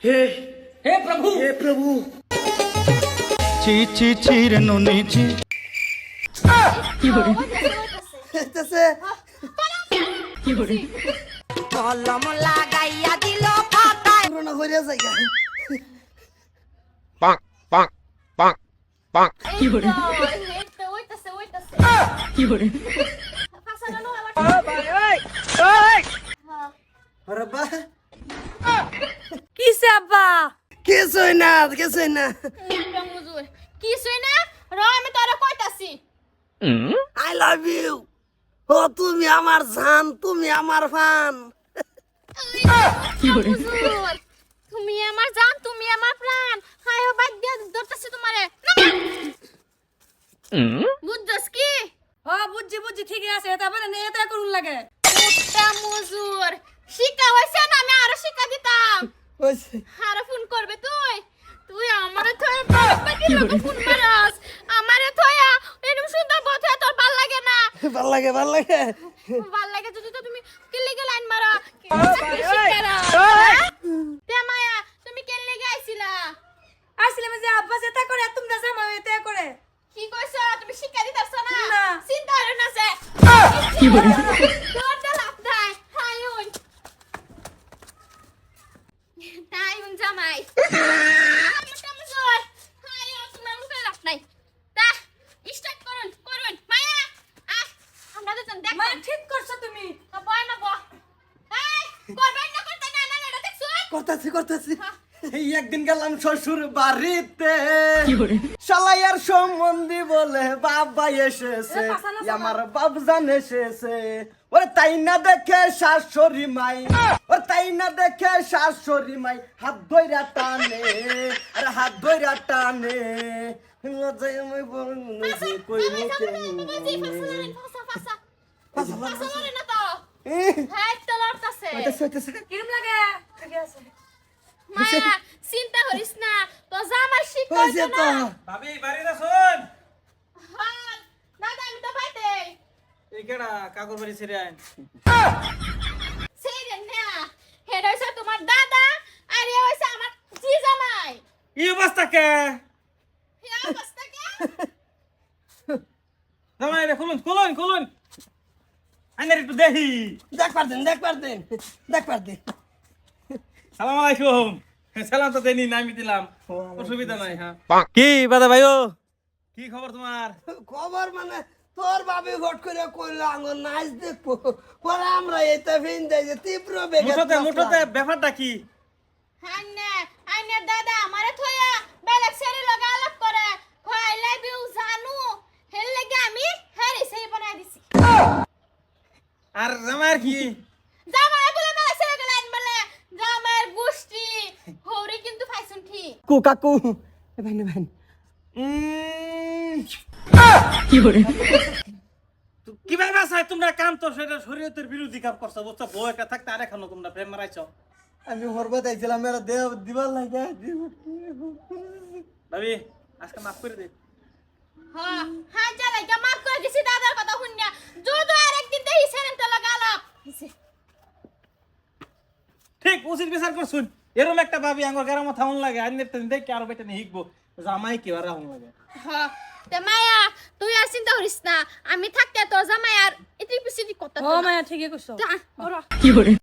हे हे प्रभु हे प्रभु ছি ছি ছি রে ননি ছি কি করে হইতেছে কি করে কলম লাগাইয়া দিল পাতায় করোনা হইয়া জায়গা কি করে কি করে আব্বা কিসে আব্বা কিছুই না কিছুই না র আমি তোরা কইতাছি আই লাভ ইউ ও তুমি আমার জান তুমি আমার ফান কি করে তুমি আমার জান তুমি আমার প্রাণ হায় বাদ দিয়া ধরতেছি তোমারে বুঝছস কি বুঝছি ঠিকই আছে এটা বলে নে এটা করুন লাগে ওটা মজুর শিকা হইছে না আমি আরো শিকা দিতাম হইছে আরো ফোন করবে তুই তুই আমারে থয়ে বাকি লোক ফোন মারাস আমারে থয়া এরকম সুন্দর বথা তোর ভাল লাগে না ভাল লাগে ভাল লাগে যদি তো তুমি কিল্লিগে লাইন মারা তে মায়া তুমি কিল্লিগে আইছিলা আসলে যে আব্বা যেটা করে তোমরা জামা এটা করে কি কইছ তুমি শিক্ষা দিতাছ না না। চিন্তা হলো না সে কি করে তোর তো লাভ নাই হাই ওই তাই উন জামাই মোটা মজুর হাই ও তোমার মুখে লাভ নাই তা স্টার্ট করুন মায়া আমরা তো দেখ মা ঠিক করছো তুমি বয় না বয় এই করবেন না করতে না না এটা দেখছ করতেছি এই একদিন গেলাম শ্বশুর বাড়িতে কি করে শালাইয়ার সম্বন্ধী বলে বাবা এসেছে আমার বাবজান এসেছে ওরে তাই না দেখে শাশুড়ি মাই হাত ধইরা টানে আরে হাত ধইরা টানে লজ্জায় আমি বলছি কই মুখে না তো হ্যাঁ তো লড়তাছে হইতেছে কিরম লাগে ঠিক আছে মায়া চিন্তা করিস না তো জামাই শিখ হইছে কইতো তো না ভাবি বাড়িতে শুন হ্যাঁ দাদা আমি তো পাইতে এই কেডা কাকুর বাড়ি ছেড়ে আইন সেই না হেড হইছে তোমার দাদা আর এ হইছে আমার জি জামাই এই অবস্থা কে এই অবস্থা কে জামাই রে খুলুন আইনের একটু দেখি দেখ পারতেন সালাম আলাইকুম সালাম তো দেনি না আমি দিলাম অসুবিধা নাই হ্যাঁ কি বাদা ভাইও কি খবর তোমার খবর মানে তোর বাবি ঘট করে কইলো আঙ্গুর নাচ দেখবো পরে আমরা এটা ফিন দেই যে তীব্র বেগে মুঠোতে ব্যাপারটা কি আইনের দাদা আমারে থয়া বেলেগ সেরি লগা আলাপ করে কই লাভ ইউ জানু হেল লাগে আমি হেরি সেই বানাই দিছি আর জামাইয়ের কি জামাই বলে বেলেগ সেরি গলাইন বলে জামাইয়ের গুষ্টি হৌরি কিন্তু ফাইছুন ঠিক কাকু ভাই কি করে কিভাবে বাসায় তোমরা কাম তো সেটা শরীয়তের বিরোধী কাম করছো বুঝছো বউ একটা থাকতে আর এখনো তোমরা প্রেম মারাইছো আমি হরবা চাইছিলাম মেরা দেহ দিবার লাগে ভাবি আজকে মাফ করে দে হ্যাঁ হ্যাঁ চলে গা মাফ করে দিছি দাদার কথা শুনিয়া যদি আরেকদিন দেই সেরেন তো লগা আলাপ ঠিক উচিত বিচার করছুন এরকম একটা ভাবি আঙ্গর গারামা থাউন লাগে আইনের তো দেখে আরো বেটা নিয়ে হিকবো জামাই কি আর রাহুন লাগে হ্যাঁ তে মায়া তুই আর চিন্তা করিস না আমি থাকতে তোর জামাই আর ইতি পিছিয়ে কথা ও মায়া ঠিকই কইছো যা ওরা কি করে